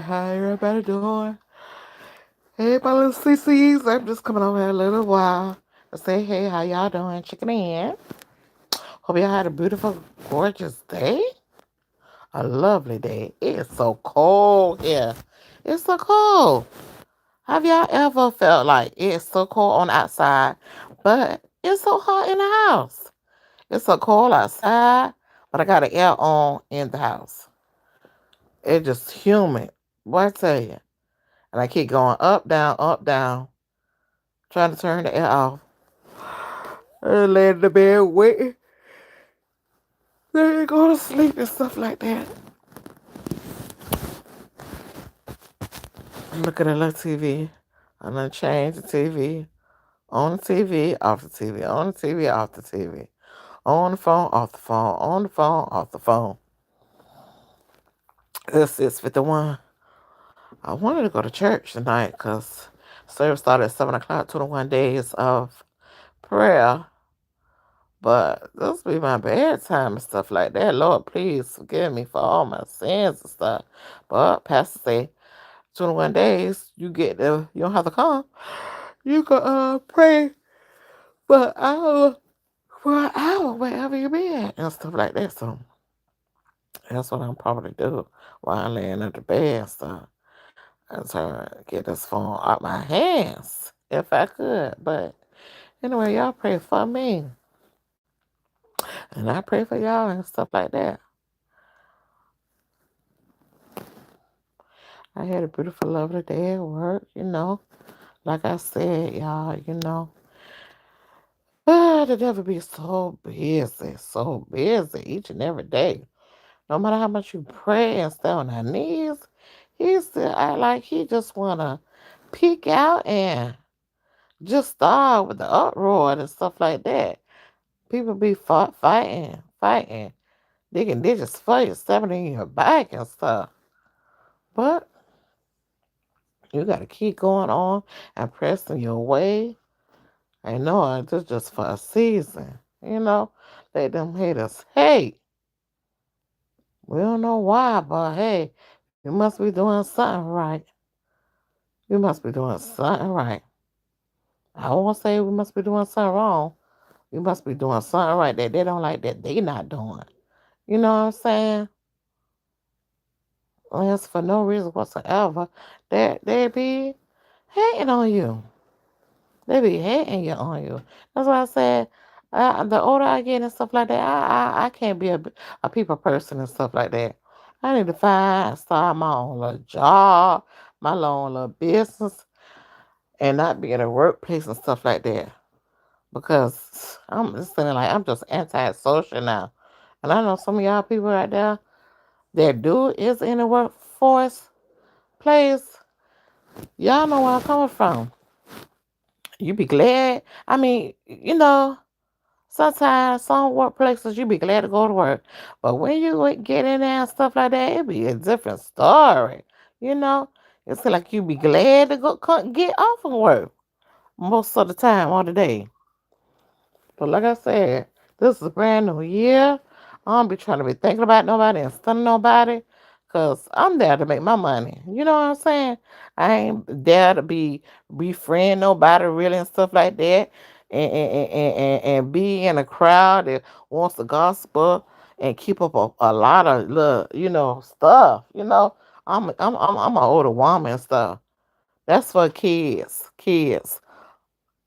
How everybody doing? Hey, my little CCs. I'm just coming over here a little while to say, hey, how y'all doing? Checking in. Hope y'all had a beautiful, gorgeous day. A lovely day. It's so cold here. It's so cold. Have y'all ever felt like it's so cold on the outside, but it's so hot in the house? It's so cold outside, but I got an air on in the house. It's just humid. What I tell you? And I keep going up, down, trying to turn the air off. And lay in the bed waiting. Then go to sleep and stuff like that. Look at a little TV. I'm gonna change the TV. On the TV, off the TV. On the TV, off the TV. On the phone, off the phone. On the phone, off the phone. It's 6:51. I wanted to go to church tonight because service started at 7 o'clock, 21 days of prayer. But this be my bedtime and stuff like that. Lord, please forgive me for all my sins and stuff. But Pastor say 21 days, you don't have to come. You can pray for an hour, wherever you be at, and stuff like that. So that's what I'm probably do while I'm laying under the bed and stuff. I'm trying to get this phone out my hands if I could. But anyway, y'all pray for me. And I pray for y'all and stuff like that. I had a beautiful, lovely day at work. Like I said, y'all. But the devil be so busy each and every day. No matter how much you pray and stay on our knees, he still act like he just wanna peek out and just start with the uproar and stuff like that. People be fighting, digging ditches for you, stepping in your back and stuff. But you gotta keep going on and pressing your way. I know it's just for a season. Let them haters hate. We don't know why, but hey, you must be doing something right. You must be doing something right. I won't say we must be doing something wrong. We must be doing something right that they don't like that they not doing. You know what I'm saying? And it's for no reason whatsoever. They be hating on you. They be hating on you. That's why I said, the older I get and stuff like that, I can't be a people person and stuff like that. I need to start my own little job, my own little business, and not be in a workplace and stuff like that. Because I'm just feeling like I'm just antisocial now. And I know some of y'all people right there that do is in the workforce place. Y'all know where I'm coming from. You be glad. I mean, sometimes some workplaces you be glad to go to work, but when you get in there and stuff like that, it be a different story. You know, it's like you be glad to get off of work most of the time of the day. But like I said, this is a brand new year. I don't be trying to be thinking about nobody and stunning nobody. Cause I'm there to make my money. You know what I'm saying? I ain't there to befriend nobody really and stuff like that. And be in a crowd that wants the gospel and keep up a lot of little, stuff. I'm an older woman and stuff. That's for kids,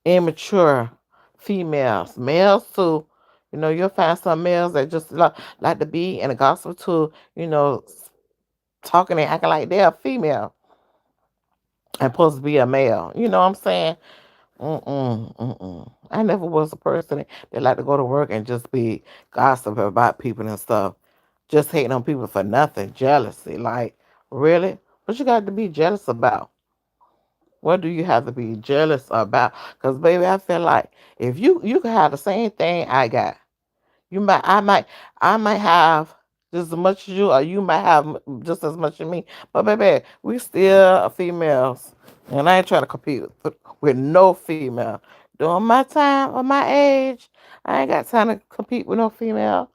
immature females, males too. You'll find some males that just like to be in the gospel too. Talking and acting like they're a female and supposed to be a male. You know what I'm saying? I never was a person that like to go to work and just be gossip about people and stuff. Just hating on people for nothing. Jealousy. Like, really? What you got to be jealous about? What do you have to be jealous about? Because baby, I feel like if you can have the same thing I got, you might I might have just as much as you, or you might have just as much as me. But baby, we still females, and I ain't trying to compete with no female. During my time or my age, I ain't got time to compete with no female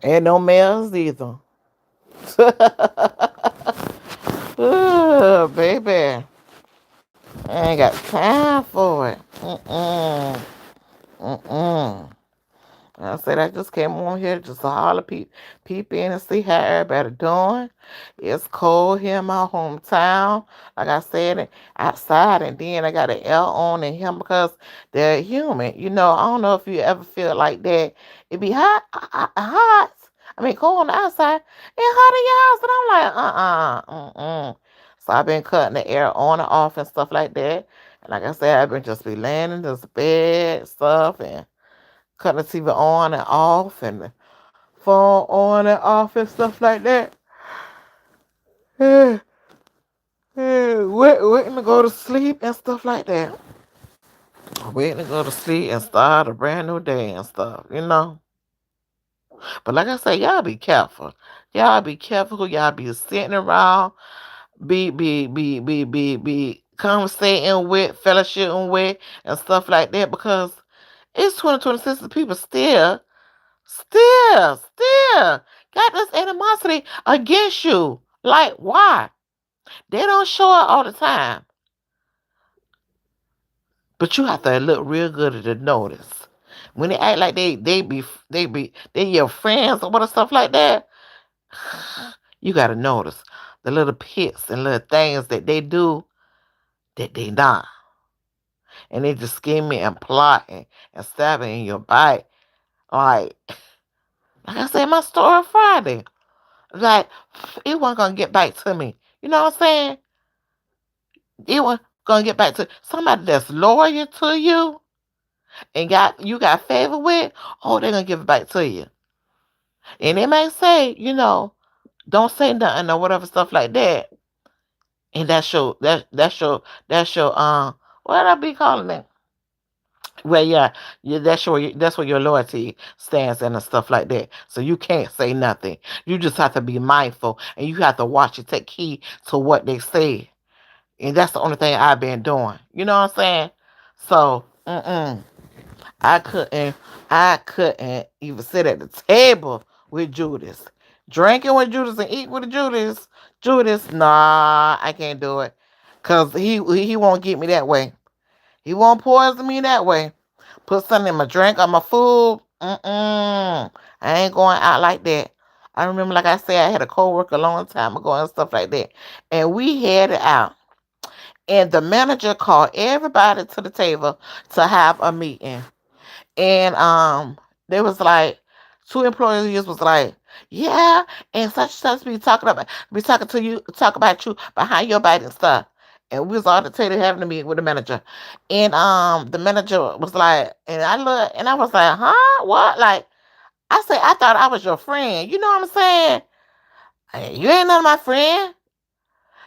and no males either. Baby. I ain't got time for it. Mm-mm. Mm-mm. I said I just came on here just to holler peep in and see how everybody doing. It's cold here in my hometown. Like I said, outside, and then I got an L on in here because they're humid. I don't know if you ever feel like that. It be hot. I mean, cold on the outside and hot in your house. And I'm like, So I've been cutting the air on and off and stuff like that. And like I said, I've been just be laying in this bed stuff and cut the TV on and off and the phone on and off and stuff like that. Waiting to go to sleep and stuff like that. Waiting to go to sleep and start a brand new day and stuff. But like I say, y'all be careful. Y'all be careful who y'all be sitting around, be conversating with, fellowshipping with, and stuff like that because it's 2026 and people still got this animosity against you. Like, why? They don't show it all the time. But you have to look real good to notice. When they act like they your friends or what stuff like that, you gotta notice the little pits and little things that they do that they not. And they just scheming and plotting and stabbing in your back. Like, like I said, my story Friday. Like, it wasn't gonna get back to me. You know what I'm saying? It wasn't gonna get back to somebody that's loyal to you and you got favor with. Oh, they're gonna give it back to you. And they may say, don't say nothing or whatever stuff like that. And that's your what I be calling it? Well, yeah, that's where your loyalty stands and stuff like that. So you can't say nothing. You just have to be mindful and you have to watch and take heed to what they say. And that's the only thing I've been doing. You know what I'm saying? So, I couldn't, I couldn't even sit at the table with Judas, drinking with Judas and eat with Judas, nah, I can't do it, cause he won't get me that way. He won't poison me that way. Put something in my drink or my food. I ain't going out like that. I remember, like I said, I had a coworker a long time ago and stuff like that, and we headed out. And the manager called everybody to the table to have a meeting. And there was like two employees was like, yeah, and such and such be talking to you, talk about you behind your back and stuff. And we was all at the table having a meeting with the manager. And the manager was like, and I looked and I was like, huh? What? Like I said, I thought I was your friend. You know what I'm saying? Hey, you ain't none of my friend.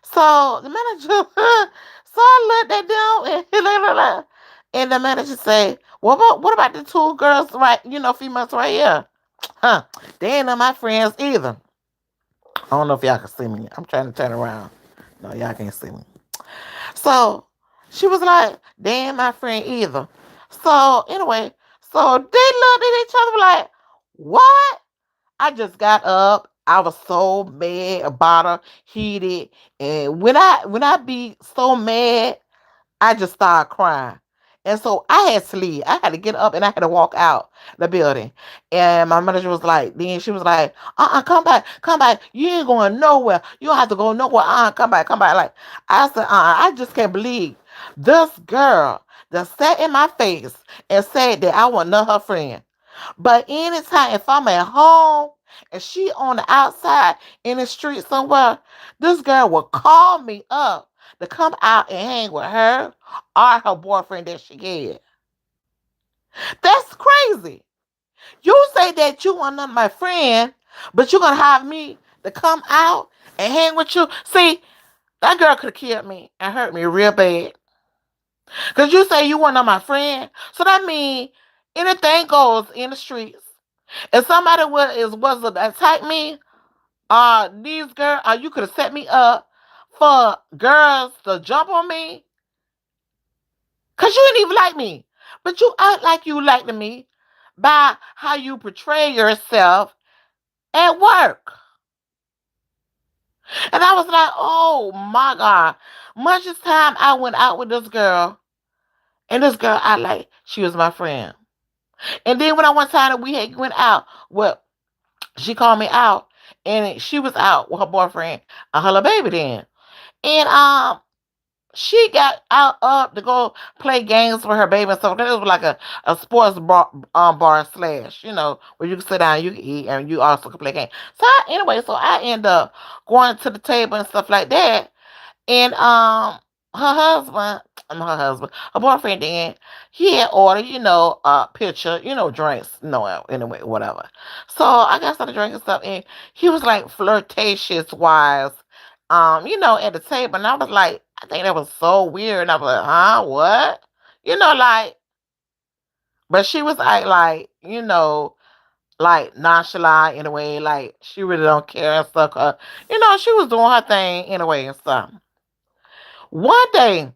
So the manager, so I looked at them and he looked at her, and the manager say, what about the two girls right, females right here? Huh? They ain't none of my friends either. I don't know if y'all can see me. I'm trying to turn around. No, y'all can't see me. So she was like, they ain't my friend either. So anyway, so they looked at each other like, what? I just got up. I was so mad about her, heated, and when I be so mad, I just started crying. And so I had to leave. I had to get up and I had to walk out the building. And my manager was like, then she was like, come back, come back. You ain't going nowhere. You don't have to go nowhere. Come back, come back. Like I said, I just can't believe this girl that sat in my face and said that I was not her friend. But anytime if I'm at home and she on the outside in the street somewhere, this girl will call me up to come out and hang with her or her boyfriend that she had. That's crazy. You say that you want none of my friend, but you're gonna have me to come out and hang with you. See, that girl could have killed me and hurt me real bad. Cause you say you want none of my friend, so that means anything goes in the streets. If somebody was to attack me, these girls, you could have set me up for girls to jump on me, cause you didn't even like me, but you act like you liked me by how you portray yourself at work. And I was like, oh my God. Much as time I went out with this girl, and this girl I like, she was my friend. And then when I one time that we had went out, well, she called me out, and she was out with her boyfriend and her little baby then. And she got out up to go play games with her baby and stuff. It was like a sports bar slash, where you can sit down, you can eat, and you also can play games. So anyway, so I end up going to the table and stuff like that. And her husband, her boyfriend then, he had ordered, pitcher, drinks, no, anyway, whatever. So I got started drinking stuff, and he was like flirtatious wise, at the table, and I was like, I think that was so weird, and I was like, huh, what? Like, but she was like, like nonchalant in a way, like she really don't care and stuff. She was doing her thing anyway and stuff. One day,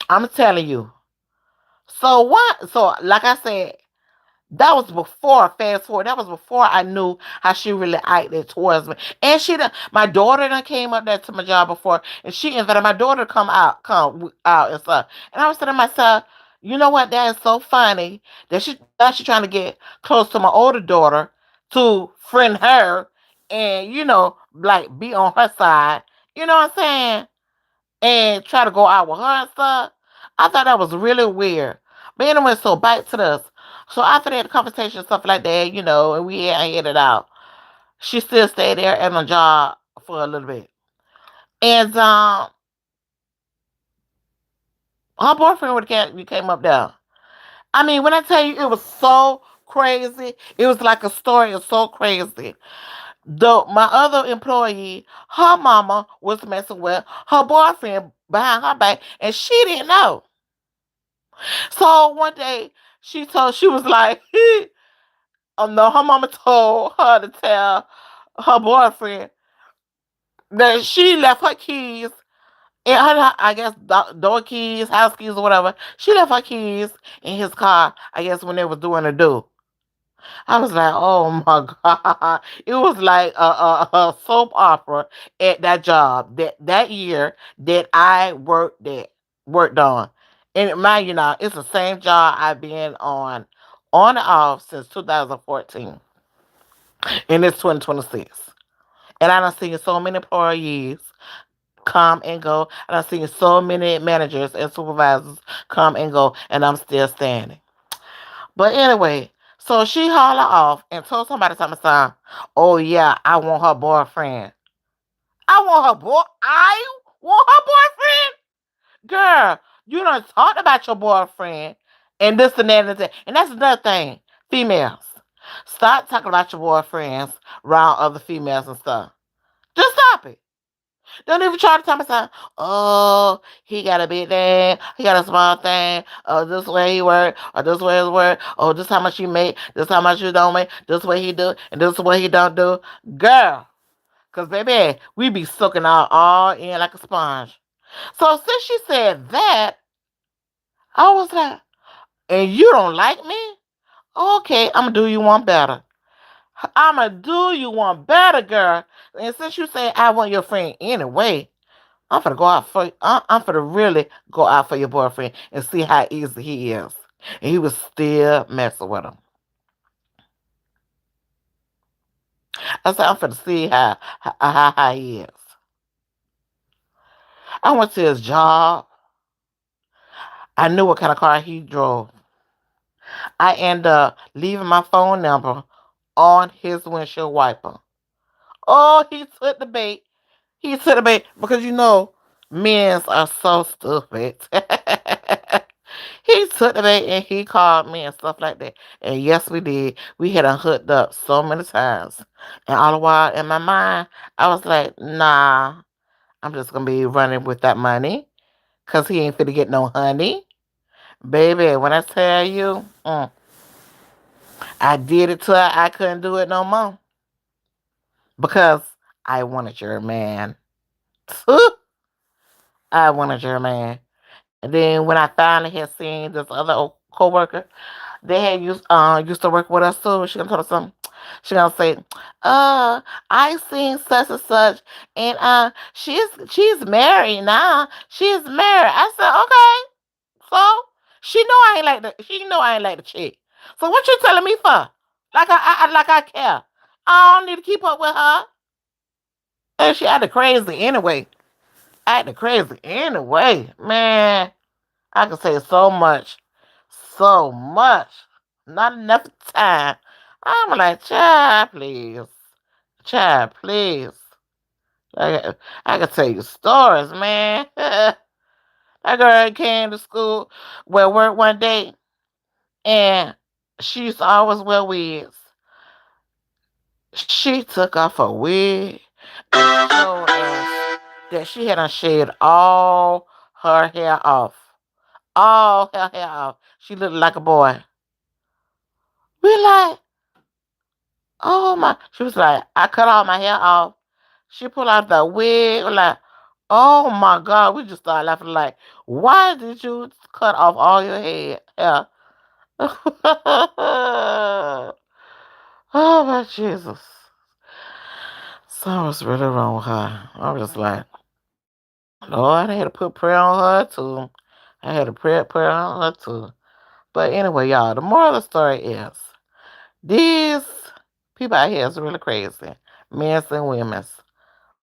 I'm telling you. So what? So like I said, that was before. Fast forward. That was before I knew how she really acted towards me. And my daughter done came up there to my job before, and she invited my daughter to come out and stuff. And I was saying to myself, you know what? That is so funny that she trying to get close to my older daughter to friend her, and like be on her side. You know what I'm saying? And try to go out with her and stuff. I thought that was really weird. But anyway, so back to this. So after that conversation and stuff like that, and we had headed out, she still stayed there at my job for a little bit. And her boyfriend came up there. I mean, when I tell you it was so crazy, it was like a story. It's so crazy. My other employee, her mama was messing with her boyfriend behind her back, and she didn't know. So one day she was like, oh no, her mama told her to tell her boyfriend that she left her keys and I guess door keys, house keys, or whatever. She left her keys in his car, I guess, when they was doing the do. I was like, oh my God. It was like a soap opera at that job that year that I worked on. And mind you now, it's the same job I've been on and off since 2014. And it's 2026. And I done seen so many employees come and go. And I've seen so many managers and supervisors come and go, and I'm still standing. But anyway, so she hauled off and told somebody, oh yeah, I want her boyfriend. I want her boyfriend? Girl, you done talked about your boyfriend and this and that and that. And that's another thing. Females. Stop talking about your boyfriends around other females and stuff. Just stop it. Don't even try to tell me something. Oh, he got a big thing. He got a small thing. Oh, this way he work. Or this way he work. Oh, this how much you make. This how much you don't make. This way he do. And this way he don't do. Girl. Because, baby, we be soaking all in like a sponge. So, since she said that, I was like, and you don't like me? Okay, I'm going to do you one better. I'm going to do you one better, girl. And since you say I want your friend anyway, I'm gonna really go out for your boyfriend and see how easy he is. And he was still messing with him. I said, I'm gonna see how he is. I went to his job. I knew what kind of car he drove. I ended up leaving my phone number on his windshield wiper. Oh, he took the bait. He took the bait because men are so stupid. He took the bait and he called me and stuff like that. And yes, we did. We had hooked up so many times. And all the while in my mind, I was like, nah, I'm just going to be running with that money because he ain't finna get no honey. Baby, when I tell you, I did it till I couldn't do it no more because I wanted your man. I wanted your man. And then when I finally had seen this other coworker, they had used to work with us too. She gonna tell us something. She gonna say, I seen such and such, and she's married now. She's married. I said, okay, so she know I ain't like the chick. So what you telling me for? Like I care. I don't need to keep up with her. And she acted crazy anyway. Acting crazy anyway. Man, I can say so much. So much. Not enough time. I'm like, child, please. Child, please. I can tell you stories, man. That girl came to school, well, work one day, and she used to always wear wigs. She took off her wig and showed us that she had shaved all her hair off. All her hair off. She looked like a boy. We like, oh my. She was like, I cut all my hair off. She pulled out the wig. We're like, oh my God. We just started laughing like, why did you cut off all your hair? Oh my Jesus. Something was really wrong with her. I was just like, Lord, I had to put prayer on her too. I had to prayer on her too. But anyway, y'all, the moral of the story is these people out here is really crazy. Men's and women's.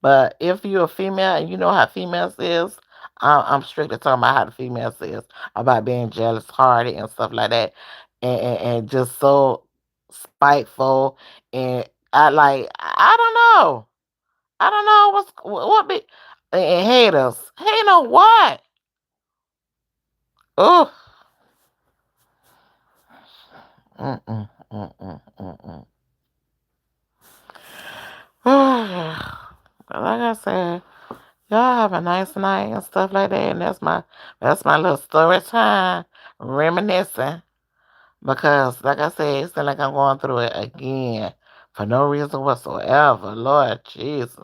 But if you're a female and you know how females is, I'm strictly talking about how the females is about being jealous, hardy, and stuff like that, and just so spiteful. And I don't know, I don't know what be and haters. Hate on what? Oh, mm-mm, mm-mm, mm-mm. But like I said, y'all have a nice night and stuff like that. And that's my little story time, reminiscing. Because like I said, it's like I'm going through it again for no reason whatsoever. Lord Jesus,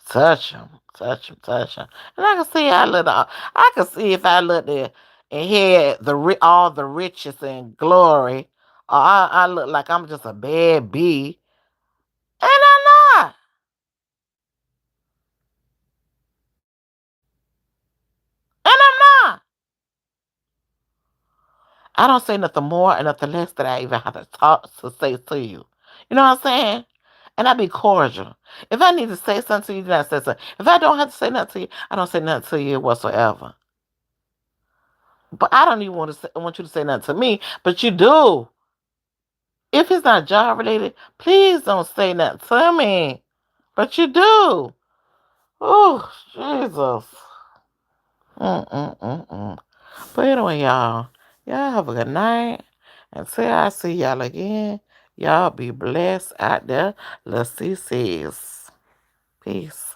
touch him, touch him, touch him. And I can see I can see if I looked there and had all the riches and glory, or I look like I'm just a bad bee, and I'm not. And I'm not. I don't say nothing more and nothing less that I even have to talk to say to you. You know what I'm saying? And I be cordial. If I need to say something to you, then I say something. If I don't have to say nothing to you, I don't say nothing to you whatsoever. But I don't even want you to say nothing to me, but you do. If it's not job related, please don't say nothing to me. But you do. Oh, Jesus. Mm-mm-mm-mm. But anyway, y'all have a good night. Until I see y'all again, y'all be blessed out there. Let's see, Peace.